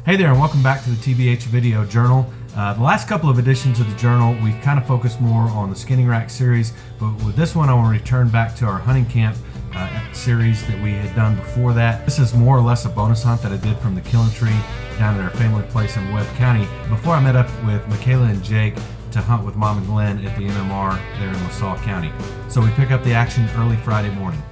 Hey there, and welcome back to the TBHVJ journal. The last couple of editions of the journal, we kind of focused more on the skinning rack series, but with this one I want to return back to our hunting camp series that we had done before that. This is more or less a bonus hunt that I did from the Killin tree down at our family place in Webb County before I met up with Michaela and Jake to hunt with Mom and Glenn at the MMR there in LaSalle County. So we pick up the action early Friday morning.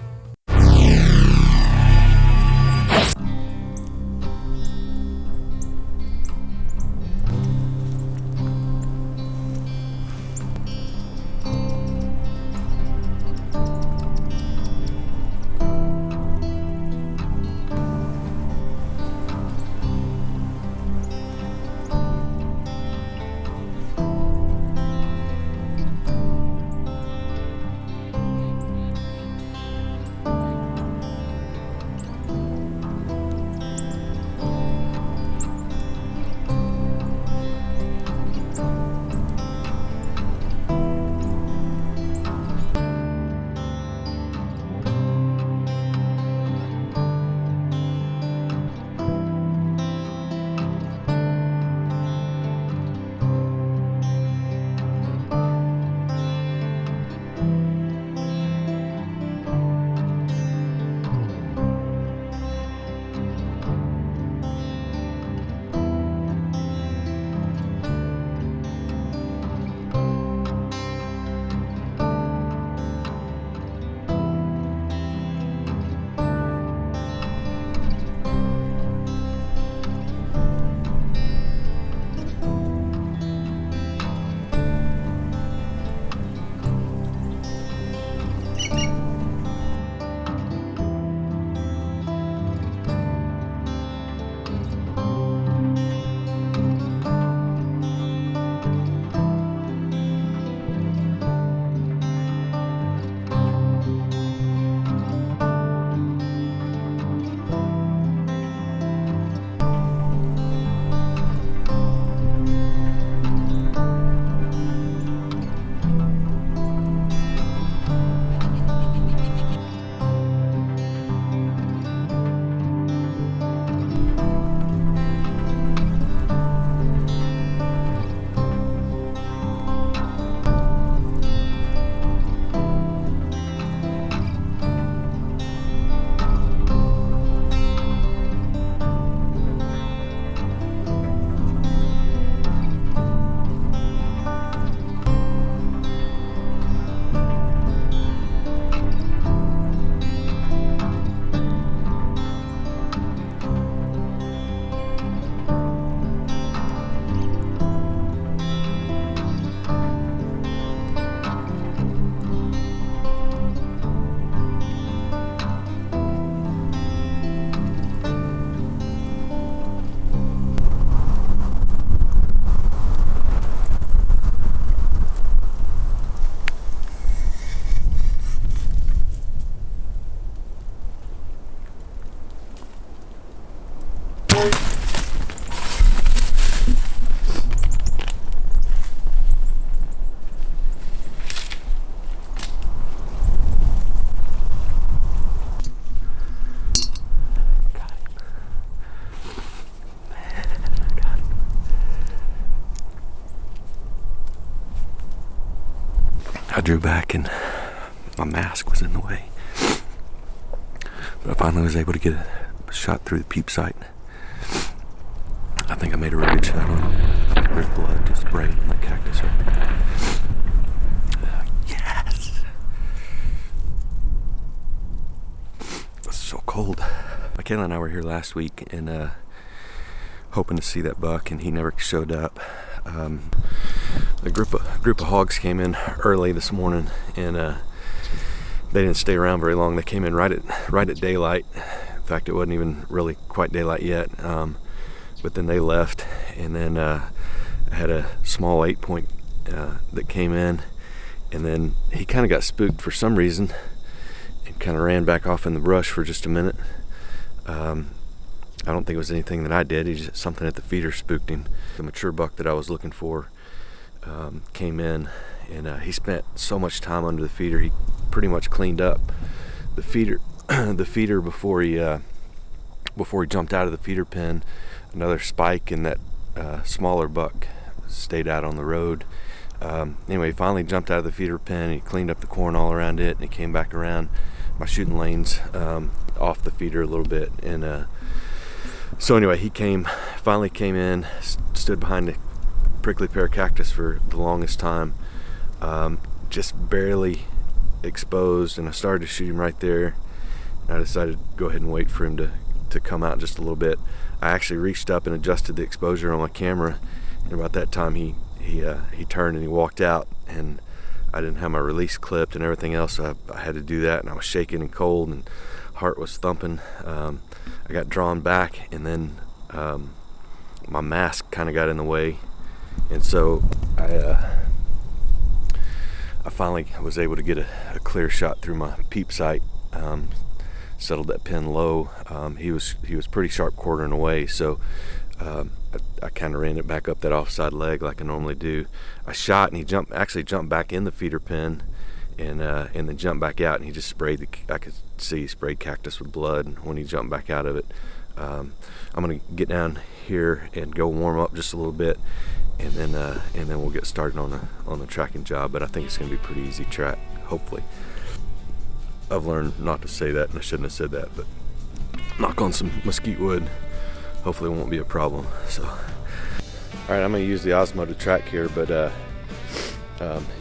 I drew back and my mask was in the way, but I finally was able to get a shot through the peep sight. I think I made a really good shot on it. There's blood just spraying on that cactus right there. Yes! It's so cold. Michaela and I were here last week and hoping to see that buck, and he never showed up. A group of hogs came in early this morning, and they didn't stay around very long. They came in right at daylight. In fact, it wasn't even really quite daylight yet. But then they left, and then I had a small 8-point that came in, and then he kind of got spooked for some reason and kind of ran back off in the brush for just a minute. I don't think it was anything that I did. He just, something at the feeder spooked him. The mature buck that I was looking for came in, and he spent so much time under the feeder. He pretty much cleaned up the feeder before he jumped out of the feeder pen. another spike, and that smaller buck stayed out on the road. Anyway, he finally jumped out of the feeder pen. He cleaned up the corn all around it, and he came back around my shooting lanes off the feeder a little bit. And so anyway, he finally came in, stood behind the prickly pear cactus for the longest time, just barely exposed, and I started to shoot him right there. And I decided to go ahead and wait for him to come out just a little bit. I actually reached up and adjusted the exposure on my camera, and about that time he turned and he walked out, and I didn't have my release clipped and everything else, so I had to do that, and I was shaking and cold and heart was thumping. I got drawn back, and then my mask kind of got in the way, and so I finally was able to get a clear shot through my peep sight. Settled that pin low. He was pretty sharp quartering away, so I kind of ran it back up that offside leg like I normally do. I shot, and he actually jumped back in the feeder pin, and then jumped back out, and he just sprayed I could see he sprayed cactus with blood when he jumped back out of it. I'm gonna get down here and go warm up just a little bit, and then we'll get started on the tracking job. But I think it's gonna be a pretty easy track, hopefully. I've learned not to say that, and I shouldn't have said that, but knock on some mesquite wood. Hopefully it won't be a problem. So, all right, I'm gonna use the Osmo to track here, but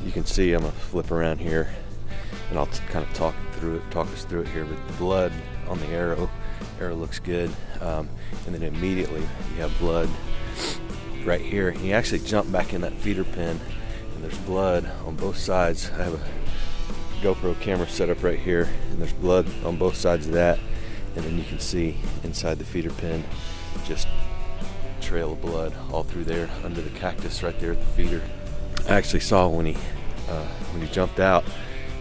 you can see I'm gonna flip around here, and I'll kind of talk us through it here. But the blood on the arrow looks good, and then immediately you have blood right here. He actually jumped back in that feeder pin, and there's blood on both sides. I have a GoPro camera set up right here, and there's blood on both sides of that, and then you can see inside the feeder pin just a trail of blood all through there under the cactus right there at the feeder. I actually saw when he jumped out,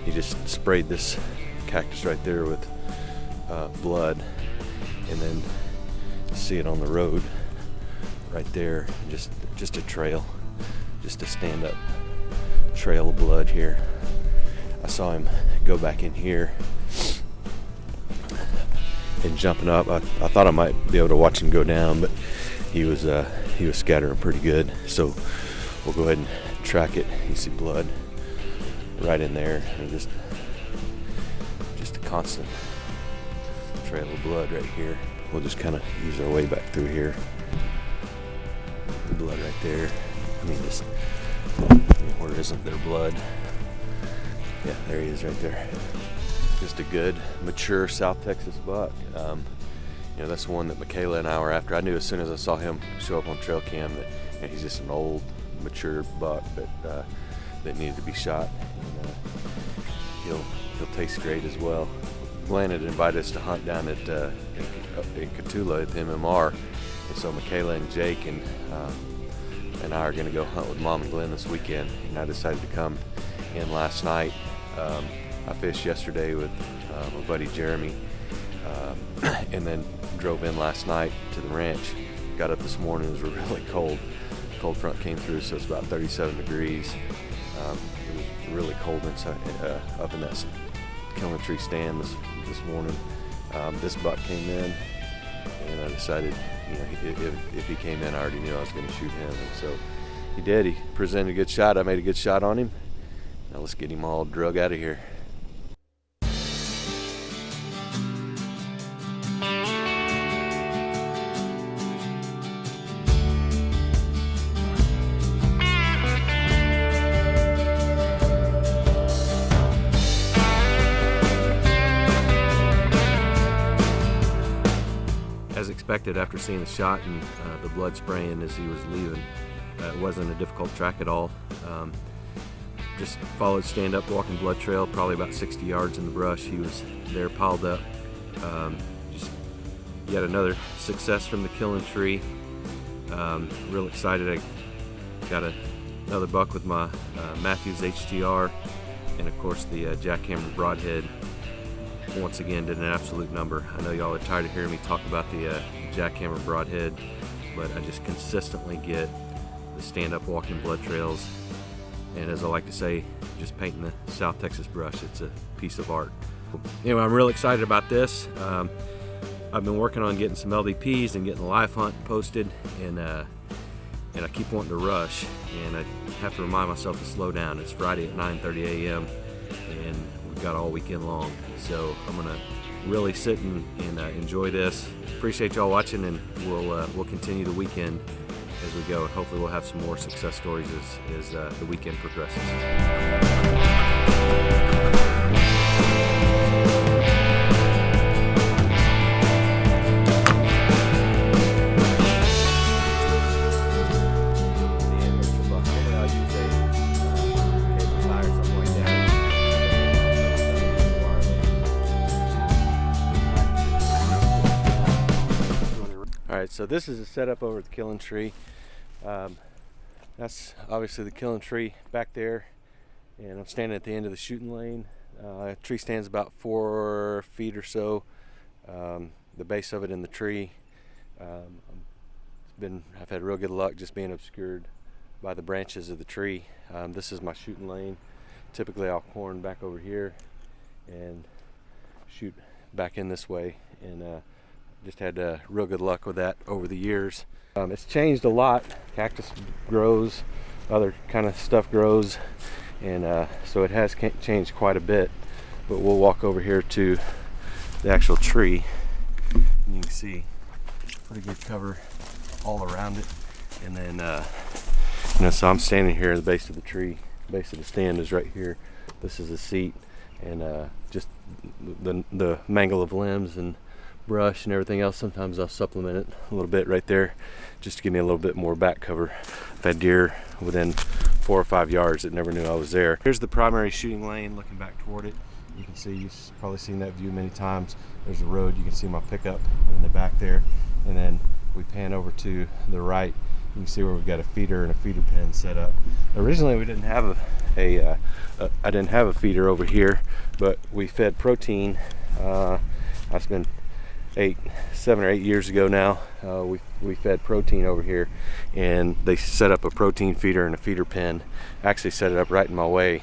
he just sprayed this cactus right there with blood, and then you see it on the road right there, just a trail, just a stand-up trail of blood here. I saw him go back in here and jumping up. I thought I might be able to watch him go down, but he was scattering pretty good. So we'll go ahead and track it. You see blood right in there, and just a constant trail of blood right here. We'll just kind of use our way back through here. The blood right there. Where isn't there blood? Yeah, there he is right there. Just a good, mature South Texas buck. That's one that Michaela and I were after. I knew as soon as I saw him show up on trail cam that he's just an old, mature buck that needed to be shot. And, he'll taste great as well. Glenn had invited us to hunt down at in Cotulla at the MMR, and so Michaela and Jake and I are going to go hunt with Mom and Glenn this weekend. And I decided to come in last night. I fished yesterday with my buddy Jeremy, and then drove in last night to the ranch. Got up this morning, it was really cold. Cold front came through, so it's about 37 degrees. It was really cold inside, up in that Killin tree stand this morning. This buck came in, and I decided, if he came in, I already knew I was going to shoot him, and so he did. He presented a good shot. I made a good shot on him. Now let's get him all drug out of here. As expected, after seeing the shot and the blood spraying as he was leaving, it wasn't a difficult track at all. Just followed stand-up walking blood trail, probably about 60 yards in the brush. He was there piled up. Just yet another success from the Killin tree. Real excited. I got another buck with my Matthews HTR, and of course the jackhammer broadhead once again did an absolute number. I know y'all are tired of hearing me talk about the jackhammer broadhead, but I just consistently get the stand-up walking blood trails, and as I like to say, just painting the South Texas brush. It's a piece of art. Anyway, I'm real excited about this. I've been working on getting some LDPs and getting the live hunt posted, and I keep wanting to rush, and I have to remind myself to slow down. It's Friday at 9:30 a.m. and we've got all weekend long, so I'm gonna really sit and enjoy this. Appreciate y'all watching, and we'll continue the weekend as we go, and hopefully we'll have some more success stories as the weekend progresses. Alright, so this is a setup over at the Killin tree. That's obviously the Killin tree back there, and I'm standing at the end of the shooting lane. Tree stands about 4 feet or so. The base of it in the tree. I've had real good luck just being obscured by the branches of the tree. This is my shooting lane. Typically I'll corn back over here and shoot back in this way, and just had real good luck with that over the years. It's changed a lot. Cactus grows, other kind of stuff grows, and so it has changed quite a bit. But we'll walk over here to the actual tree, and you can see pretty good cover all around it. And then so I'm standing here at the base of the tree. The base of the stand is right here. This is the seat, and just the mangle of limbs and brush and everything else. Sometimes I'll supplement it a little bit right there just to give me a little bit more back cover. I've had deer within 4 or 5 yards that never knew I was there. Here's the primary shooting lane looking back toward it. You can see, you've probably seen that view many times. There's the road. You can see my pickup in the back there, and then we pan over to the right. You can see where we've got a feeder and a feeder pen set up. Originally we didn't have I didn't have a feeder over here, but we fed protein. That's been 7 or 8 years ago now. We fed protein over here, and they set up a protein feeder and a feeder pen. Actually set it up right in my way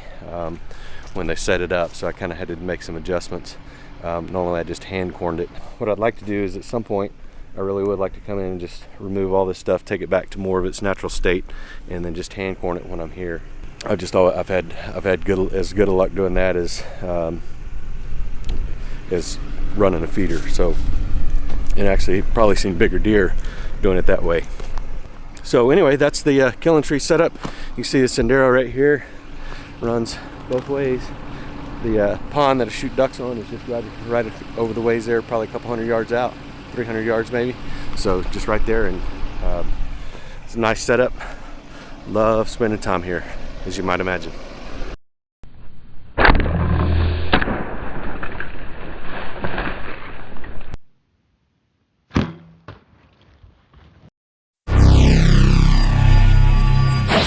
when they set it up, so I kind of had to make some adjustments. Normally I just hand corned it. What I'd like to do is at some point I really would like to come in and just remove all this stuff, take it back to more of its natural state, and then just hand corn it when I'm here. I've had as good a luck doing that as running a feeder. So, and actually probably seen bigger deer doing it that way. So anyway, that's the Killin tree setup. You can see the sendero right here runs both ways. The pond that I shoot ducks on is just right over the ways there, probably a couple 100 yards out, 300 yards maybe. So just right there, and it's a nice setup. Love spending time here, as you might imagine.